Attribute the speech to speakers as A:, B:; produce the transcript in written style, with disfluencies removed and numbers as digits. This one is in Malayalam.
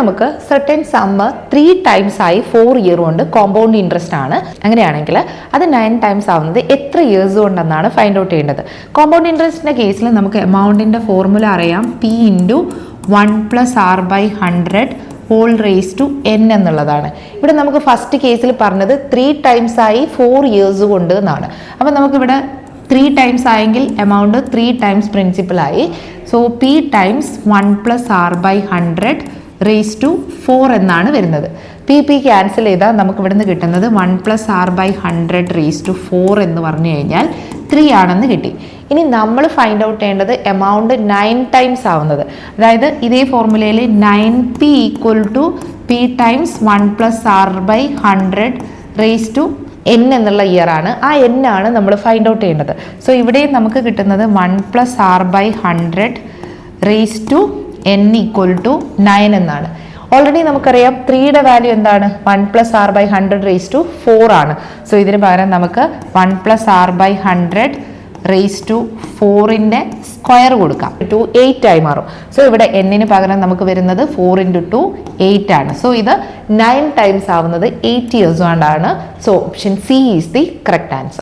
A: നമുക്ക് സർട്ടൻ സമ്മ് 3 ടൈംസ് ആയി 4 ഇയർ കൊണ്ട് കോമ്പൗണ്ട് ഇൻട്രസ്റ്റ് ആണ്. അങ്ങനെയാണെങ്കിൽ അത് 9 ടൈംസ് ആവുന്നത് എത്ര ഇയേഴ്സ് കൊണ്ടെന്നാണ് ഫൈൻഡ് ഔട്ട് ചെയ്യേണ്ടത്. കോമ്പൗണ്ട് ഇൻട്രസ്റ്റിന്റെ കേസിൽ നമുക്ക് എമൗണ്ടിന്റെ ഫോർമുല അറിയാം, P × 1 + R/100 whole raise to n എന്നുള്ളതാണ്. ഇവിടെ നമുക്ക് ഫസ്റ്റ് കേസിൽ പറഞ്ഞത് 3 ടൈംസ് ആയി 4 ഇയേഴ്സ് കൊണ്ട് എന്നാണ്. അപ്പം നമുക്കിവിടെ 3 ടൈംസ് ആയെങ്കിൽ എമൗണ്ട് 3 ടൈംസ് പ്രിൻസിപ്പലായി. So P × 1 + R/100 raise to 4 എന്നാണ് വരുന്നത്. P ക്യാൻസൽ ചെയ്താൽ നമുക്ക് ഇവിടുന്ന് കിട്ടുന്നത് 1 + R/100 റേസ് ടു 4 എന്ന് പറഞ്ഞു കഴിഞ്ഞാൽ 3 ആണെന്ന് കിട്ടി. ഇനി നമ്മൾ ഫൈൻഡ് ഔട്ട് ചെയ്യേണ്ടത് എമൗണ്ട് 9 ടൈംസ് ആവുന്നത്. അതായത് ഇതേ ഫോർമുലയിൽ 9P = P × 1 + R/100 raise to n എന്നുള്ള ഇയർ ആണ്. ആ n ആണ് നമ്മൾ ഫൈൻഡ് ഔട്ട് ചെയ്യേണ്ടത്. സോ ഇവിടെയും നമുക്ക് കിട്ടുന്നത് 1 + R/100 റേസ് ടു n = 9 എന്നാണ്. ഓൾറെഡി നമുക്കറിയാം 3യുടെ വാല്യൂ എന്താണ്, 1 + R/100 റേസ് ടു 4 ആണ്. സോ ഇതിന് പകരം നമുക്ക് 1 + R/100 റേസ് ടു 4ന്റെ സ്ക്വയർ കൊടുക്കാം. 8 ആയി മാറും. സോ ഇവിടെ n പകരം നമുക്ക് വരുന്നത് 4 × 2 8 ആണ്. സോ ഇത് 9 ടൈംസ് ആവുന്നത് 8 ഇയേഴ്സ് കൊണ്ടാണ്. So option C is the correct answer.